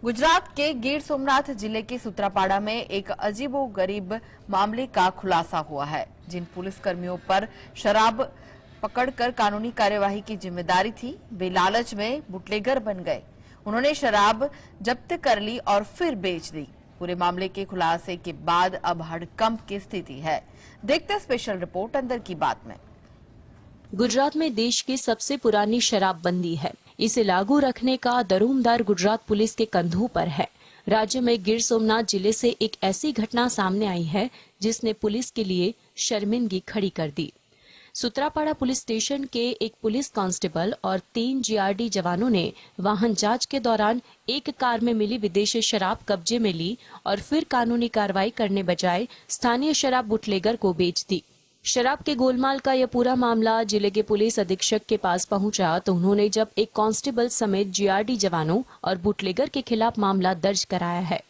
गुजरात के गिर सोमनाथ जिले के सूत्रापाड़ा में एक अजीबोगरीब मामले का खुलासा हुआ है। जिन पुलिसकर्मियों पर शराब पकड़कर कानूनी कार्यवाही की जिम्मेदारी थी, वे लालच में बुटलेगर बन गए। उन्होंने शराब जब्त कर ली और फिर बेच दी। पूरे मामले के खुलासे के बाद अब हड़कंप की स्थिति है। देखते स्पेशल रिपोर्ट अंदर की बात में। गुजरात में देश की सबसे पुरानी शराबबंदी है। इसे लागू रखने का दरोमदार गुजरात पुलिस के कंधों पर है। राज्य में गिर सोमनाथ जिले से एक ऐसी घटना सामने आई है जिसने पुलिस के लिए शर्मिंदगी खड़ी कर दी। सूत्रापाड़ा पुलिस स्टेशन के एक पुलिस कांस्टेबल और 3 जीआरडी जवानों ने वाहन जांच के दौरान एक कार में मिली विदेशी शराब कब्जे में ली और फिर कानूनी कार्रवाई करने बजाय स्थानीय शराब बुटलेगर को बेच दी। शराब के गोलमाल का यह पूरा मामला जिले के पुलिस अधीक्षक के पास पहुंचा तो उन्होंने जब एक कांस्टेबल समेत जीआरडी जवानों और बुटलेगर के खिलाफ मामला दर्ज कराया है।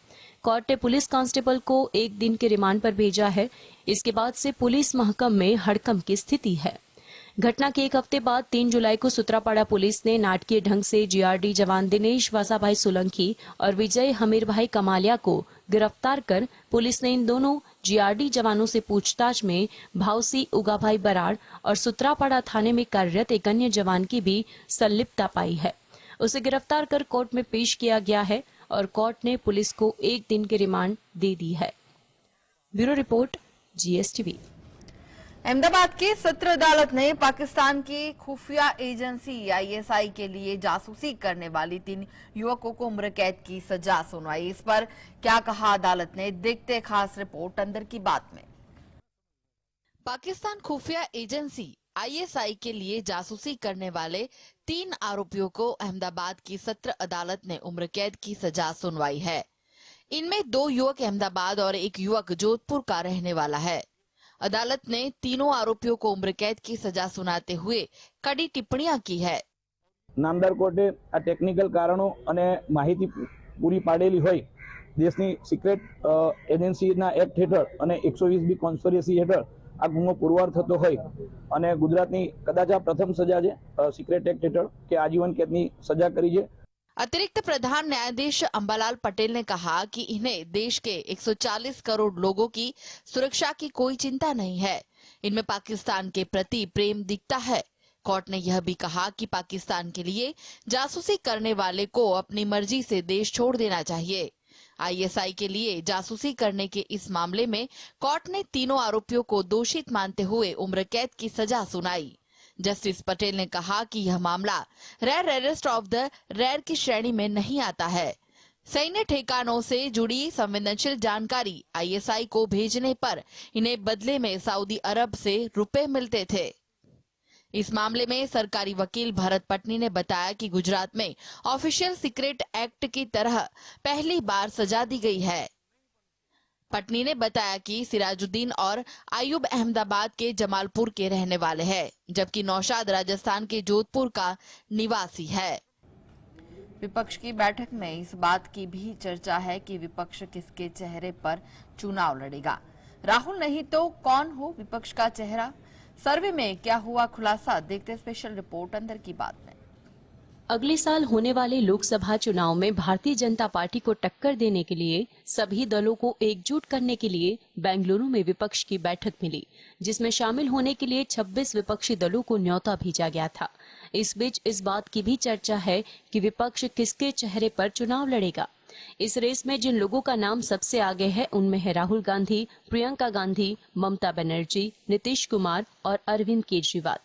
कोर्ट ने पुलिस कांस्टेबल को 1 दिन के रिमांड पर भेजा है। इसके बाद से पुलिस महकम में हड़कंप की स्थिति है। घटना के 1 हफ्ते बाद 3 जुलाई को सूत्रापाड़ा पुलिस ने नाटकीय ढंग से जीआरडी जवान दिनेश वासाभाई सोलंकी और विजय हमीर भाई कमालिया को गिरफ्तार कर पुलिस ने इन दोनों जीआरडी जवानों से पूछताछ में भावसी उगाभाई बराड़ और सूत्रापाड़ा थाने में कार्यरत एक अन्य जवान की भी संलिप्तता पाई है। उसे गिरफ्तार कर कोर्ट में पेश किया गया है और कोर्ट ने पुलिस को 1 दिन के रिमांड दे दी है। Bureau report, GSTV। अहमदाबाद की सत्र अदालत ने पाकिस्तान की खुफिया एजेंसी ISI के लिए जासूसी करने वाली 3 युवकों को उम्र कैद की सजा सुनवाई। इस पर क्या कहा अदालत ने, देखते खास रिपोर्ट अंदर की बात में। पाकिस्तान खुफिया एजेंसी ISI के लिए जासूसी करने वाले 3 आरोपियों को अहमदाबाद की सत्र अदालत ने उम्र कैद की सजा सुनवाई है। इनमें 2 युवक अहमदाबाद और एक युवक जोधपुर का रहने वाला है। अदालत ने तीनों आरोपियों को उम्र कैद की सजा सुनाते हुए कड़ी टिप्पणियां की है। नामदार कोर्टे आ टेक्निकल कारणों अने माहिती पूरी पाडेली होय देशनी सीक्रेट एजेंसीना एक्ट हेठळ अने 120B कॉन्स्पिरसी हेठळ आ गुनो पुरવાર થતો હોય અને ગુજરાતની કદાચ આ પ્રથમ સજા છે सीक्रेट एक्ट हेठळ કે आजीवन कैदनी सजा करी છે। अतिरिक्त प्रधान न्यायाधीश अंबालाल पटेल ने कहा कि इन्हें देश के 140 करोड़ लोगों की सुरक्षा की कोई चिंता नहीं है। इनमें पाकिस्तान के प्रति प्रेम दिखता है। कोर्ट ने यह भी कहा कि पाकिस्तान के लिए जासूसी करने वाले को अपनी मर्जी से देश छोड़ देना चाहिए। ISI के लिए जासूसी करने के इस मामले में कोर्ट ने तीनों आरोपियों को दोषित मानते हुए उम्र कैद की सजा सुनाई। जस्टिस पटेल ने कहा कि यह मामला रेयरेस्ट ऑफ द रेयर की श्रेणी में नहीं आता है। सैन्य ठिकानों से जुड़ी संवेदनशील जानकारी ISI को भेजने पर इन्हें बदले में सऊदी अरब से रुपए मिलते थे। इस मामले में सरकारी वकील भरत पटनी ने बताया कि गुजरात में ऑफिशियल सीक्रेट एक्ट की तरह पहली बार सजा दी गई है। पटनी ने बताया कि सिराजुद्दीन और आयुब अहमदाबाद के जमालपुर के रहने वाले हैं, जबकि नौशाद राजस्थान के जोधपुर का निवासी है। विपक्ष की बैठक में इस बात की भी चर्चा है कि विपक्ष किसके चेहरे पर चुनाव लड़ेगा। राहुल नहीं तो कौन हो विपक्ष का चेहरा? सर्वे में क्या हुआ खुलासा, देखते स्पेशल रिपोर्ट अंदर की बात में। अगले साल होने वाले लोकसभा चुनाव में भारतीय जनता पार्टी को टक्कर देने के लिए सभी दलों को एकजुट करने के लिए बेंगलुरु में विपक्ष की बैठक मिली, जिसमें शामिल होने के लिए 26 विपक्षी दलों को न्योता भेजा गया था। इस बीच इस बात की भी चर्चा है कि विपक्ष किसके चेहरे पर चुनाव लड़ेगा। इस रेस में जिन लोगों का नाम सबसे आगे है उनमें है राहुल गांधी, प्रियंका गांधी, ममता बनर्जी, नीतीश कुमार और अरविंद केजरीवाल।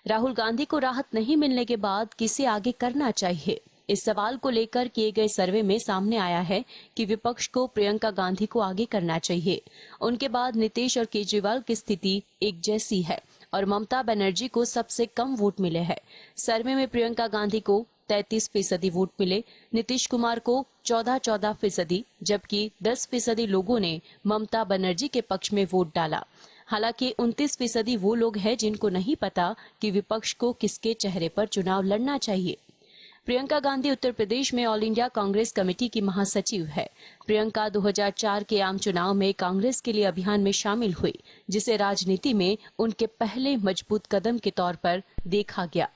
राहुल गांधी को राहत नहीं मिलने के बाद किसे आगे करना चाहिए, इस सवाल को लेकर किए गए सर्वे में सामने आया है कि विपक्ष को प्रियंका गांधी को आगे करना चाहिए। उनके बाद नीतीश और केजरीवाल की स्थिति एक जैसी है और ममता बनर्जी को सबसे कम वोट मिले हैं। सर्वे में प्रियंका गांधी को 33% वोट मिले, नीतीश कुमार को 14% जबकि 10% लोगों ने ममता बनर्जी के पक्ष में वोट डाला। हालांकि 29% वो लोग हैं जिनको नहीं पता कि विपक्ष को किसके चेहरे पर चुनाव लड़ना चाहिए। प्रियंका गांधी उत्तर प्रदेश में ऑल इंडिया कांग्रेस कमेटी की महासचिव है। प्रियंका 2004 के आम चुनाव में कांग्रेस के लिए अभियान में शामिल हुई, जिसे राजनीति में उनके पहले मजबूत कदम के तौर पर देखा गया।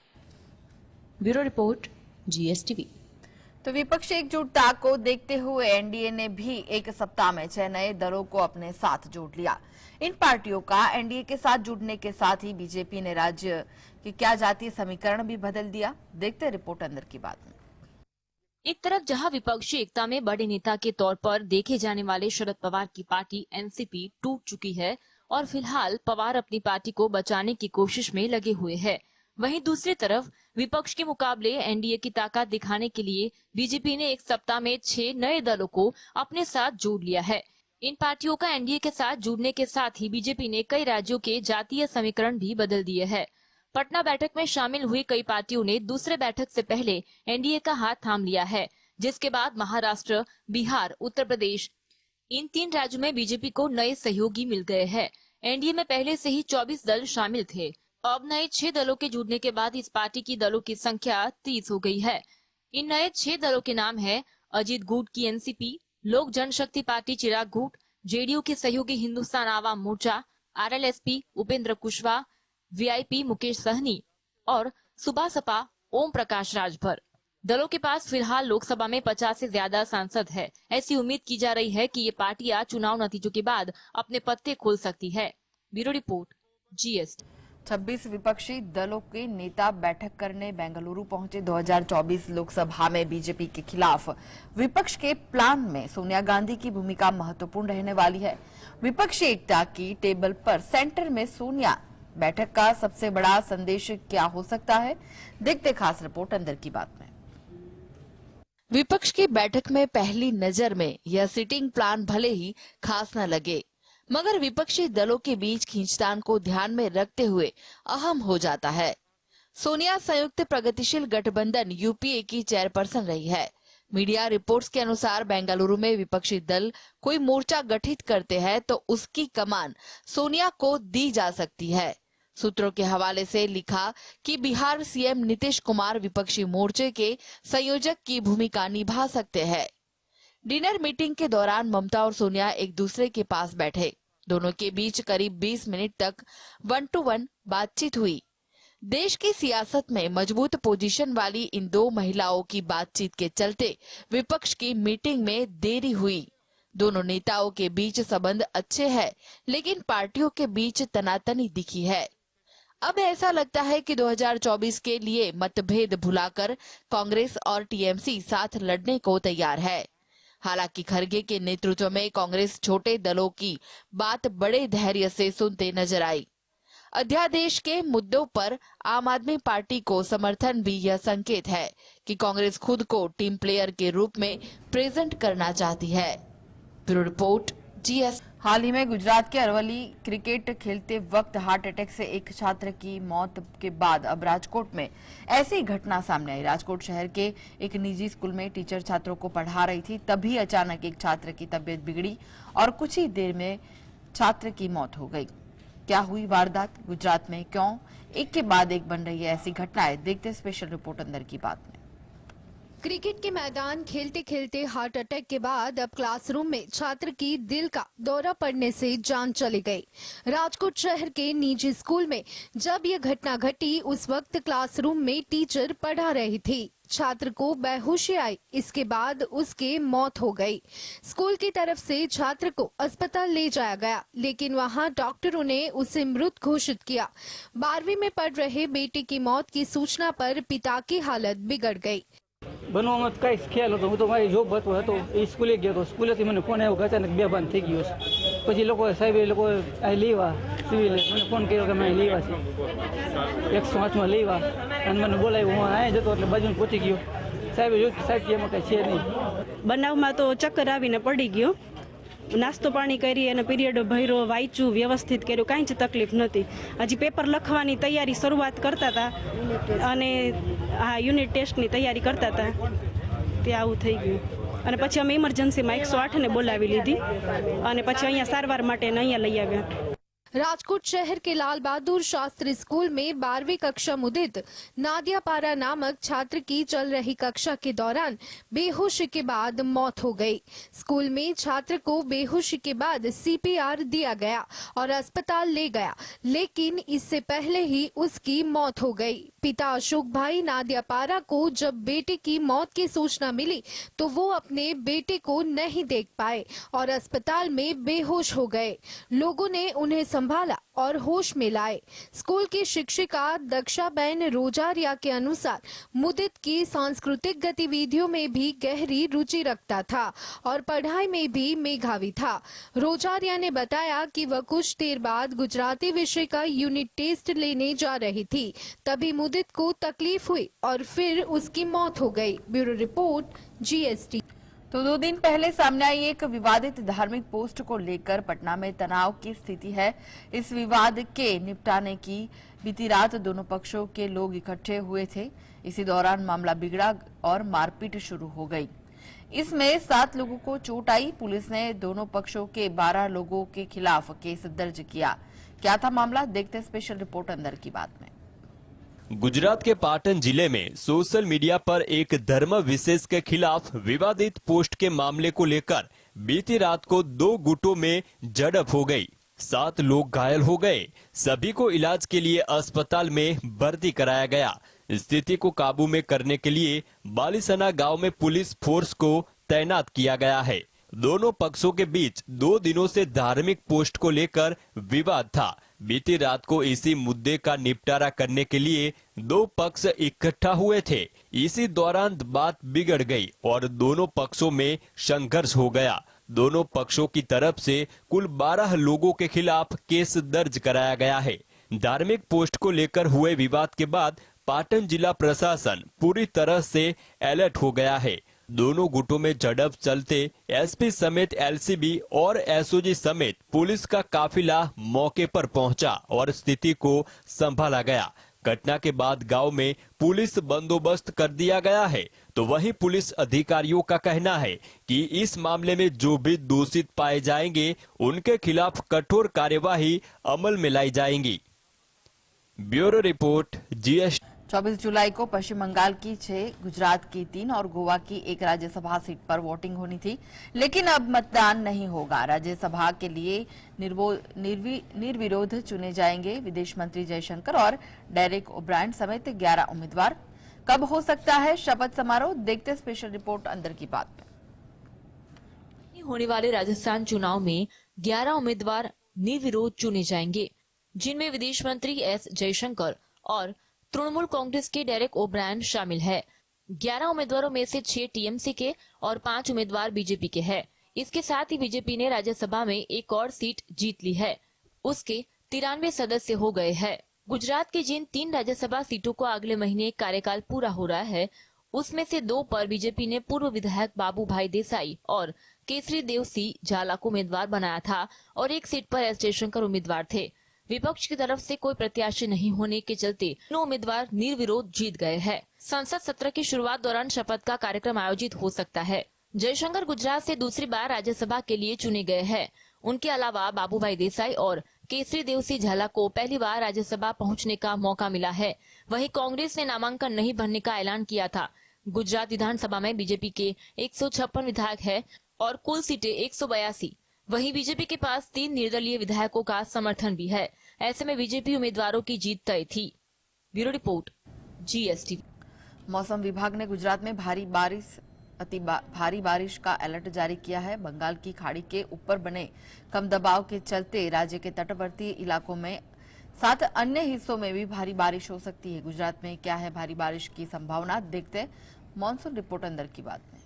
Bureau report, GSTV। तो विपक्षी एकजुटता को देखते हुए एनडीए ने भी एक सप्ताह में 6 नए दलों को अपने साथ जोड़ लिया। इन पार्टियों का एनडीए के साथ जुड़ने के साथ ही बीजेपी ने राज्य की क्या जातीय समीकरण भी बदल दिया। देखते रिपोर्ट अंदर की बात में। एक तरफ जहां विपक्षी एकता में बड़े नेता के तौर पर देखे जाने वाले शरद पवार की पार्टी एनसीपी टूट चुकी है और फिलहाल पवार अपनी पार्टी को बचाने की कोशिश में लगे हुए हैं, वहीं दूसरी तरफ विपक्ष के मुकाबले एनडीए की ताकत दिखाने के लिए बीजेपी ने एक सप्ताह में 6 नए दलों को अपने साथ जोड़ लिया है। इन पार्टियों का एनडीए के साथ जुड़ने के साथ ही बीजेपी ने कई राज्यों के जातीय समीकरण भी बदल दिए हैं। पटना बैठक में शामिल हुई कई पार्टियों ने दूसरे बैठक से पहले एनडीए का हाथ थाम लिया है, जिसके बाद महाराष्ट्र, बिहार, उत्तर प्रदेश, इन 3 राज्यों में बीजेपी को नए सहयोगी मिल गए हैं। एनडीए में पहले से ही 24 दल शामिल थे। अब नए 6 दलों के जुड़ने के बाद इस पार्टी की दलों की संख्या 30 हो गई है। इन नए 6 दलों के नाम है अजीत गुट की एनसीपी, लोक जनशक्ति पार्टी चिराग गुट, जेडीयू के सहयोगी हिंदुस्तान आवाम मोर्चा, आरएलएसपी उपेंद्र कुशवाहा, वीआईपी मुकेश सहनी और सुबह ओम प्रकाश राजभर। दलों के पास फिलहाल लोकसभा में 50 से ज्यादा सांसद है। ऐसी उम्मीद की जा रही है कि ये पार्टियां चुनाव नतीजों के बाद अपने पत्ते खोल सकती है। Bureau report, GST. 26 विपक्षी दलों के नेता बैठक करने बेंगलुरु पहुंचे। 2024 लोकसभा में बीजेपी के खिलाफ विपक्ष के प्लान में सोनिया गांधी की भूमिका महत्वपूर्ण रहने वाली है। विपक्षी एकता की टेबल पर सेंटर में सोनिया। बैठक का सबसे बड़ा संदेश क्या हो सकता है, देखते खास रिपोर्ट अंदर की बात में। विपक्ष की बैठक में पहली नजर में यह सिटिंग प्लान भले ही खास न लगे, मगर विपक्षी दलों के बीच खींचतान को ध्यान में रखते हुए अहम हो जाता है। सोनिया संयुक्त प्रगतिशील गठबंधन यूपीए की चेयरपर्सन रही है। मीडिया रिपोर्ट्स के अनुसार बेंगलुरु में विपक्षी दल कोई मोर्चा गठित करते हैं तो उसकी कमान सोनिया को दी जा सकती है। सूत्रों के हवाले से लिखा कि बिहार सीएम नीतीश कुमार विपक्षी मोर्चे के संयोजक की भूमिका निभा सकते हैं। डिनर मीटिंग के दौरान ममता और सोनिया एक दूसरे के पास बैठे। दोनों के बीच करीब 20 मिनट तक 1-to-1 बातचीत हुई। देश की सियासत में मजबूत पोजीशन वाली इन दो महिलाओं की बातचीत के चलते विपक्ष की मीटिंग में देरी हुई। दोनों नेताओं के बीच संबंध अच्छे हैं, लेकिन पार्टियों के बीच तनातनी दिखी है। अब ऐसा लगता है कि 2024 के लिए मतभेद भुलाकर कांग्रेस और टीएमसी साथ लड़ने को तैयार है। हालांकि खरगे के नेतृत्व में कांग्रेस छोटे दलों की बात बड़े धैर्य से सुनते नजर आई। अध्यादेश के मुद्दों पर आम आदमी पार्टी को समर्थन भी यह संकेत है कि कांग्रेस खुद को टीम प्लेयर के रूप में प्रेजेंट करना चाहती है। Bureau report, GS. हाल ही में गुजरात के अरवली क्रिकेट खेलते वक्त हार्ट अटैक से एक छात्र की मौत के बाद अब राजकोट में ऐसी घटना सामने आई। राजकोट शहर के एक निजी स्कूल में टीचर छात्रों को पढ़ा रही थी, तभी अचानक एक छात्र की तबीयत बिगड़ी और कुछ ही देर में छात्र की मौत हो गई। क्या हुई वारदात, गुजरात में क्यों एक के बाद एक बन रही है ऐसी घटनाएं, देखते स्पेशल रिपोर्ट अंदर की बात में। क्रिकेट के मैदान खेलते खेलते हार्ट अटैक के बाद अब क्लासरूम में छात्र की दिल का दौरा पड़ने से जान चली गई। राजकोट शहर के निजी स्कूल में जब यह घटना घटी, उस वक्त क्लासरूम में टीचर पढ़ा रही थी। छात्र को बेहोशी आई, इसके बाद उसके मौत हो गई। स्कूल की तरफ से छात्र को अस्पताल ले जाया गया, लेकिन वहां डॉक्टरों ने उसे मृत घोषित किया। 12वीं में पढ़ रहे बेटे की मौत की सूचना पर पिता की हालत बिगड़ गई। બનવામાં કઈ ખ્યાલ હતો, હું તો મારી જોબ હતો એ સ્કૂલે ગયો તો સ્કૂલેથી મને ફોન આવ્યો કે અચાનક બેભાન થઈ ગયો છે। પછી લોકો સાહેબે લોકો અહીં લેવા સિવિલે મને ફોન કર્યો કે મેં લેવા છે 108માં લેવા અને મને બોલાવ્યો। હું અહીં જતો એટલે બાજુમાં પહોંચી ગયો। સાહેબે જોયું સાહેબ કે એમાં કાંઈ છે નહીં। બનાવમાં તો ચક્કર આવીને પડી ગયો। નાસ્તો પાણી કરી અને પીરિયડ ભર્યો, વાંચ્યું, વ્યવસ્થિત કર્યું, કાંઈ જ તકલીફ નથી। હજી પેપર લખવાની તૈયારી શરૂઆત કરતા હતા અને આ યુનિટ ટેસ્ટની તૈયારી કરતા હતા, તે આવું થઈ ગયું। અને પછી અમે ઇમરજન્સીમાં 108ને બોલાવી લીધી અને પછી અહીંયા સારવાર માટે અહીંયા લઈ આવ્યા। राजकोट शहर के लाल बहादुर शास्त्री स्कूल में 12वीं कक्षा मुदित नादिया पारा नामक छात्र की चल रही कक्षा के दौरान बेहोशी के बाद मौत हो गई। स्कूल में छात्र को बेहोशी के बाद CPR दिया गया और अस्पताल ले गया, लेकिन इससे पहले ही उसकी मौत हो गई। पिता अशोक भाई नादिया पारा को जब बेटे की मौत की सूचना मिली तो वो अपने बेटे को नहीं देख पाए और अस्पताल में बेहोश हो गए। लोगों ने उन्हें संभाला और होश में लाए। स्कूल की शिक्षिका दक्षाबेन रोजारिया के अनुसार मुदित की सांस्कृतिक गतिविधियों में भी गहरी रुचि रखता था और पढ़ाई में भी मेधावी था। रोजारिया ने बताया कि वह कुछ देर बाद गुजराती विषय का यूनिट टेस्ट लेने जा रही थी, तभी मुदित को तकलीफ हुई और फिर उसकी मौत हो गई। Bureau report, GST। तो 2 दिन पहले सामने आई एक विवादित धार्मिक पोस्ट को लेकर पटना में तनाव की स्थिति है। इस विवाद के निपटाने की बीती रात दोनों पक्षों के लोग इकट्ठे हुए थे। इसी दौरान मामला बिगड़ा और मारपीट शुरू हो गई। इसमें 7 लोगों को चोट आई। पुलिस ने दोनों पक्षों के 12 लोगों के खिलाफ केस दर्ज किया। क्या था मामला, देखते स्पेशल रिपोर्ट अंदर की बात में। गुजरात के पाटन जिले में सोशल मीडिया पर एक धर्म विशेष के खिलाफ विवादित पोस्ट के मामले को लेकर बीती रात को 2 गुटों में झड़प हो गई। 7 लोग घायल हो गए। सभी को इलाज के लिए अस्पताल में भर्ती कराया गया। स्थिति को काबू में करने के लिए बालिसना गांव में पुलिस फोर्स को तैनात किया गया है। दोनों पक्षों के बीच 2 दिनों से धार्मिक पोस्ट को लेकर विवाद था। बीती रात को इसी मुद्दे का निपटारा करने के लिए 2 पक्ष इकट्ठा हुए थे। इसी दौरान बात बिगड़ गई और दोनों पक्षों में संघर्ष हो गया। दोनों पक्षों की तरफ से कुल 12 लोगों के खिलाफ केस दर्ज कराया गया है। धार्मिक पोस्ट को लेकर हुए विवाद के बाद पाटन जिला प्रशासन पूरी तरह से अलर्ट हो गया है। दोनों गुटों में झड़प चलते SP समेत LCB और SOG समेत पुलिस का काफिला मौके पर पहुंचा और स्थिति को संभाला गया। घटना के बाद गांव में पुलिस बंदोबस्त कर दिया गया है। तो वहीं पुलिस अधिकारियों का कहना है कि इस मामले में जो भी दोषित पाए जाएंगे उनके खिलाफ कठोर कार्यवाही अमल में लाई जाएंगी। Bureau report, GST। 24 जुलाई को पश्चिम बंगाल की 6, गुजरात की 3 और गोवा की 1 राज्यसभा सीट पर वोटिंग होनी थी, लेकिन अब मतदान नहीं होगा। राज्यसभा के लिए निर्विरोध चुने जाएंगे विदेश मंत्री जयशंकर और डेरेक ओब्रायन समेत 11 उम्मीदवार। कब हो सकता है शपथ समारोह, देखते स्पेशल रिपोर्ट अंदर की बात में। होने वाले राजस्थान चुनाव में 11 उम्मीदवार निर्विरोध चुने जाएंगे, जिनमें विदेश मंत्री S जयशंकर और तृणमूल कांग्रेस के डेरेक ओब्रायन शामिल है। 11 उम्मीदवारों में से 6 TMC के और 5 उम्मीदवार बीजेपी के हैं। इसके साथ ही बीजेपी ने राज्यसभा में एक और सीट जीत ली है। उसके 93 सदस्य हो गए हैं। गुजरात की जिन 3 राज्यसभा सीटों को अगले महीने कार्यकाल पूरा हो रहा है, उसमें से 2 पर बीजेपी ने पूर्व विधायक बाबू भाई देसाई और केसरी देव सिंह झाला को उम्मीदवार बनाया था और एक सीट पर S जयशंकर उम्मीदवार थे। विपक्ष की तरफ से कोई प्रत्याशी नहीं होने के चलते दोनों उम्मीदवार निर्विरोध जीत गए हैं। संसद सत्र की शुरुआत दौरान शपथ का कार्यक्रम आयोजित हो सकता है। जयशंकर गुजरात से दूसरी बार राज्यसभा के लिए चुने गए हैं। उनके अलावा बाबू भाई देसाई और केसरी देव सिंह झाला को पहली बार राज्यसभा पहुंचने का मौका मिला है। वहीं कांग्रेस ने नामांकन नहीं भरने का ऐलान किया था। गुजरात विधानसभा में बीजेपी के 156 विधायक है और कुल सीटें 182। वहीं बीजेपी के पास 3 निर्दलीय विधायकों का समर्थन भी है। ऐसे में बीजेपी उम्मीदवारों की जीत तय थी। Bureau report, GST। मौसम विभाग ने गुजरात में अति भारी बारिश का अलर्ट जारी किया है। बंगाल की खाड़ी के ऊपर बने कम दबाव के चलते राज्य के तटवर्ती इलाकों में साथ अन्य हिस्सों में भी भारी बारिश हो सकती है। गुजरात में क्या है भारी बारिश की संभावना, देखते मॉनसून रिपोर्ट अंदर की बात में।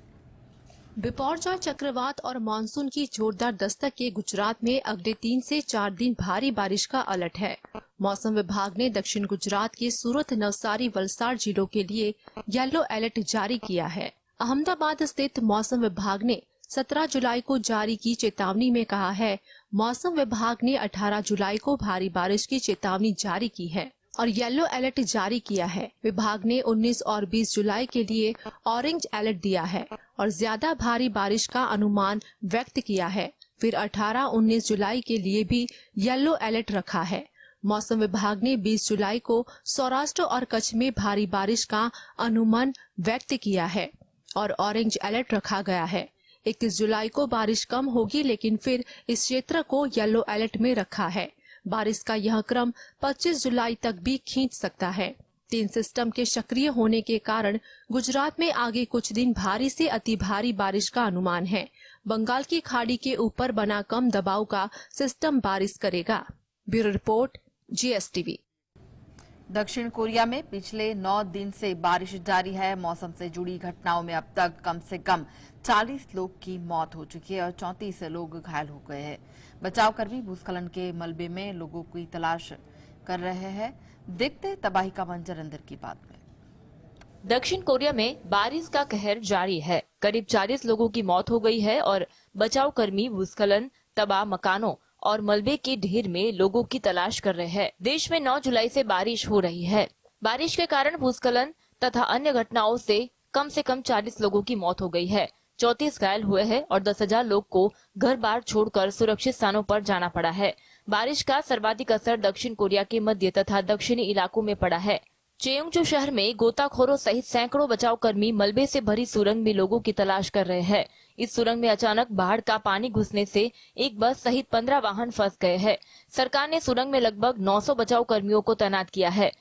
बिपौरजॉय चक्रवात और मानसून की जोरदार दस्तक के गुजरात में अगले 3 से 4 दिन भारी बारिश का अलर्ट है। मौसम विभाग ने दक्षिण गुजरात के सूरत, नवसारी, वलसाड़ जिलों के लिए येलो अलर्ट जारी किया है। अहमदाबाद स्थित मौसम विभाग ने 17 जुलाई को जारी की चेतावनी में कहा है, मौसम विभाग ने 18 जुलाई को भारी बारिश की चेतावनी जारी की है और येलो अलर्ट जारी किया है। विभाग ने 19 और 20 जुलाई के लिए ऑरेंज अलर्ट दिया है और ज्यादा भारी बारिश का अनुमान व्यक्त किया है। फिर 18-19 जुलाई के लिए भी येलो अलर्ट रखा है। मौसम विभाग ने 20 जुलाई को सौराष्ट्र और कच्छ में भारी बारिश का अनुमान व्यक्त किया है और ऑरेंज अलर्ट रखा गया है। 21 जुलाई को बारिश कम होगी, लेकिन फिर इस क्षेत्र को येलो अलर्ट में रखा है। बारिश का यह क्रम 25 जुलाई तक भी खींच सकता है। 3 सिस्टम के सक्रिय होने के कारण गुजरात में आगे कुछ दिन भारी से अति भारी बारिश का अनुमान है। बंगाल की खाड़ी के ऊपर बना कम दबाव का सिस्टम बारिश करेगा। Bureau report, GSTV। दक्षिण कोरिया में पिछले 9 दिन से बारिश जारी है। मौसम से जुड़ी घटनाओं में अब तक कम से कम 40 लोग की मौत हो चुकी है और 34 लोग घायल हो गए हैं। बचावकर्मी भूस्खलन के मलबे में लोगों की तलाश कर रहे हैं। देखते तबाही का मंजर अंदर की बात में। दक्षिण कोरिया में बारिश का कहर जारी है। करीब 40 लोगों की मौत हो गई है और बचावकर्मी भूस्खलन, तबाह मकानों और मलबे के ढेर में लोगों की तलाश कर रहे हैं। देश में 9 जुलाई से बारिश हो रही है। बारिश के कारण भूस्खलन तथा अन्य घटनाओं से कम 40 लोगों की मौत हो गई है। 34 घायल हुए हैं और 10,000 लोग को घर बार छोड़कर सुरक्षित स्थानों पर जाना पड़ा है। बारिश का सर्वाधिक असर दक्षिण कोरिया के मध्य तथा दक्षिणी इलाकों में पड़ा है। चेयोंगजो शहर में गोताखोरों सहित सैकड़ों बचावकर्मी मलबे से भरी सुरंग में लोगों की तलाश कर रहे हैं। इस सुरंग में अचानक बाढ़ का पानी घुसने से एक बस सहित 15 वाहन फंस गए हैं। सरकार ने सुरंग में लगभग 900 बचाव कर्मियों को तैनात किया है।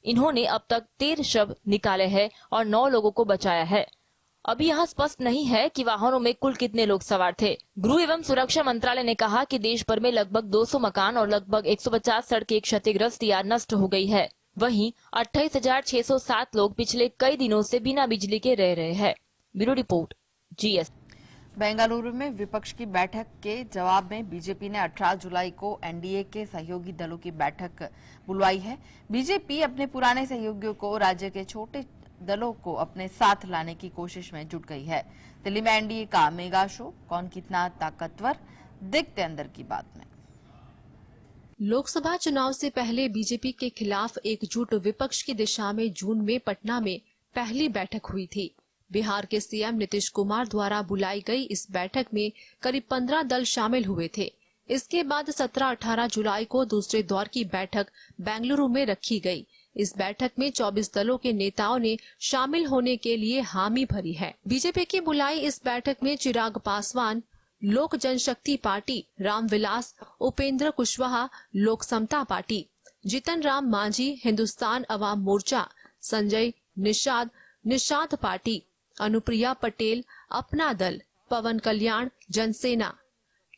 इन्होंने अब तक 13 शव निकाले हैं और 9 लोगों को बचाया है। अभी यहाँ स्पष्ट नहीं है कि वाहनों में कुल कितने लोग सवार थे। गृह एवं सुरक्षा मंत्रालय ने कहा कि देश भर में लगभग 200 मकान और लगभग 150 सड़कें क्षतिग्रस्त या नष्ट हो गई है। वहीं 28,607 लोग पिछले कई दिनों से बिना बिजली के रह रहे हैं। Bureau report, GS। बेंगलुरु में विपक्ष की बैठक के जवाब में बीजेपी ने 18 जुलाई को एनडीए के सहयोगी दलों की बैठक बुलवाई है। बीजेपी अपने पुराने सहयोगियों को राज्य के छोटे दलों को अपने साथ लाने की कोशिश में जुट गई है। दिल्ली में एनडीए का मेगा शो, कौन कितना ताकतवर, देखते अंदर की बात में। लोकसभा चुनाव से पहले बीजेपी के खिलाफ एकजुट विपक्ष की दिशा में जून में पटना में पहली बैठक हुई थी। बिहार के सीएम नीतीश कुमार द्वारा बुलाई गई इस बैठक में करीब 15 दल शामिल हुए थे। इसके बाद 17-18 जुलाई को दूसरे दौर की बैठक बेंगलुरु में रखी गई। इस बैठक में 24 दलों के नेताओं ने शामिल होने के लिए हामी भरी है। बीजेपी की बुलाई इस बैठक में चिराग पासवान, लोक जनशक्ति पार्टी, रामविलास, उपेंद्र कुशवाहा, लोक समता पार्टी, जीतन राम मांझी, हिंदुस्तान अवाम मोर्चा, संजय निषाद पार्टी, अनुप्रिया पटेल, अपना दल, पवन कल्याण, जनसेना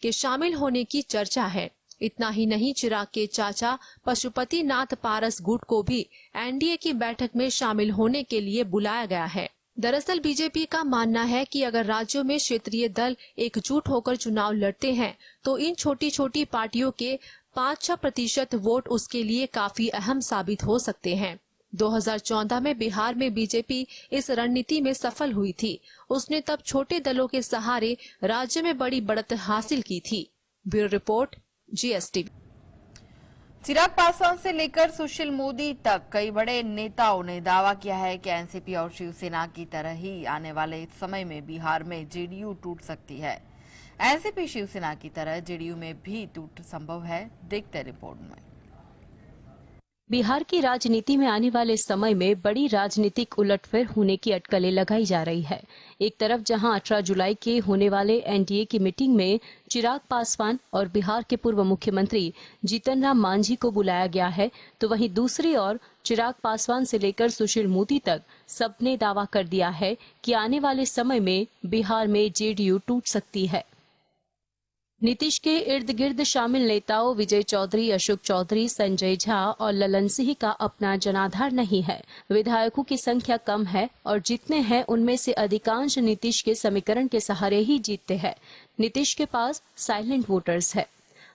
के शामिल होने की चर्चा है। इतना ही नहीं, चिराग के चाचा पशुपति नाथ पारस गुट को भी एनडीए की बैठक में शामिल होने के लिए बुलाया गया है। दरअसल बीजेपी का मानना है कि अगर राज्यों में क्षेत्रीय दल एकजुट होकर चुनाव लड़ते हैं तो इन छोटी छोटी पार्टियों के 5-6% वोट उसके लिए काफी अहम साबित हो सकते हैं। 2014 में बिहार में बीजेपी इस रणनीति में सफल हुई थी। उसने तब छोटे दलों के सहारे राज्य में बड़ी बढ़त हासिल की थी। Bureau report, GSTV। Chirag Paswan से लेकर सुशील मोदी तक कई बड़े नेताओं ने दावा किया है कि एनसीपी और शिवसेना की तरह ही आने वाले समय में बिहार में जेडीयू टूट सकती है। एनसीपी शिवसेना की तरह जेडीयू में भी टूट संभव है। देखते रिपोर्ट में। बिहार की राजनीति में आने वाले समय में बड़ी राजनीतिक उलटफेर होने की अटकलें लगाई जा रही है। एक तरफ जहां 18 जुलाई के होने वाले एनडीए की मीटिंग में चिराग पासवान और बिहार के पूर्व मुख्यमंत्री जीतन राम मांझी को बुलाया गया है, तो वहीं दूसरी ओर चिराग पासवान से लेकर सुशील मोदी तक सबने दावा कर दिया है कि आने वाले समय में बिहार में जेडीयू टूट सकती है। नीतीश के इर्द गिर्द शामिल नेताओं विजय चौधरी, अशोक चौधरी, संजय झा और ललन सिंह का अपना जनाधार नहीं है। विधायकों की संख्या कम है और जितने हैं उनमें से अधिकांश नीतीश के समीकरण के सहारे ही जीतते हैं। नीतीश के पास साइलेंट वोटर्स है।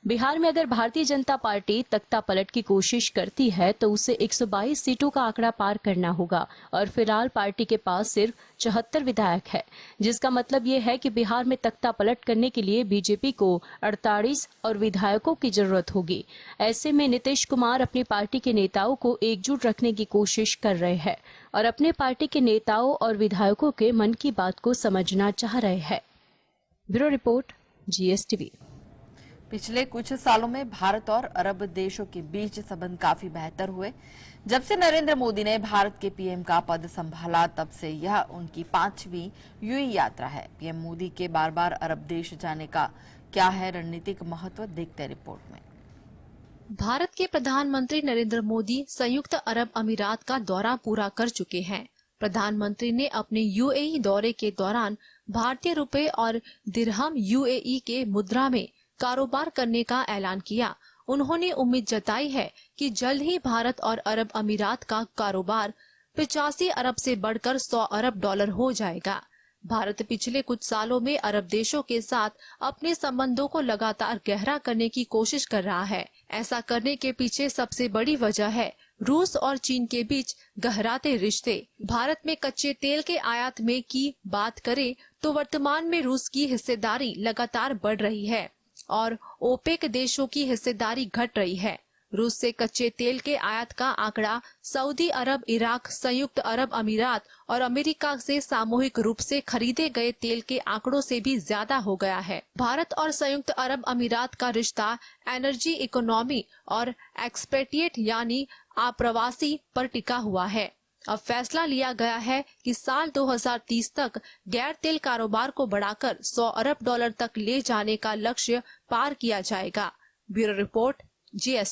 बिहार में अगर भारतीय जनता पार्टी तख्ता पलट की कोशिश करती है तो उसे 122 सीटों का आंकड़ा पार करना होगा और फिलहाल पार्टी के पास सिर्फ 74 विधायक है, जिसका मतलब ये है कि बिहार में तख्ता पलट करने के लिए बीजेपी को 48 और विधायकों की जरूरत होगी। ऐसे में नीतीश कुमार अपनी पार्टी के नेताओं को एकजुट रखने की कोशिश कर रहे हैं और अपने पार्टी के नेताओं और विधायकों के मन की बात को समझना चाह रहे हैं। Bureau report, GSTV। पिछले कुछ सालों में भारत और अरब देशों के बीच संबंध काफी बेहतर हुए। जब से नरेंद्र मोदी ने भारत के पीएम का पद संभाला तब से यह उनकी 5वीं यूएई यात्रा है। पीएम मोदी के बार बार अरब देश जाने का क्या है रणनीतिक महत्व, देखते हैं रिपोर्ट में। भारत के प्रधानमंत्री नरेंद्र मोदी संयुक्त अरब अमीरात का दौरा पूरा कर चुके हैं। प्रधानमंत्री ने अपने यूएई दौरे के दौरान भारतीय रुपए और दिरहम यूएई के मुद्रा में कारोबार करने का ऐलान किया। उन्होंने उम्मीद जताई है कि जल्द ही भारत और अरब अमीरात का कारोबार 85 अरब से बढ़कर 100 अरब डॉलर हो जाएगा। भारत पिछले कुछ सालों में अरब देशों के साथ अपने संबंधों को लगातार गहरा करने की कोशिश कर रहा है। ऐसा करने के पीछे सबसे बड़ी वजह है रूस और चीन के बीच गहराते रिश्ते। भारत में कच्चे तेल के आयात में की बात करें तो वर्तमान में रूस की हिस्सेदारी लगातार बढ़ रही है और ओपेक देशों की हिस्सेदारी घट रही है। रूस से कच्चे तेल के आयात का आंकड़ा सऊदी अरब, इराक, संयुक्त अरब अमीरात और अमेरिका से सामूहिक रूप से खरीदे गए तेल के आंकड़ों से भी ज्यादा हो गया है। भारत और संयुक्त अरब अमीरात का रिश्ता एनर्जी इकोनॉमी और एक्सपेट्रिएट यानी आप्रवासी पर टिका हुआ है। अब फैसला लिया गया है कि साल 2030 तक गैर तेल कारोबार को बढ़ाकर 100 अरब डॉलर तक ले जाने का लक्ष्य पार किया जाएगा। Bureau report, GS।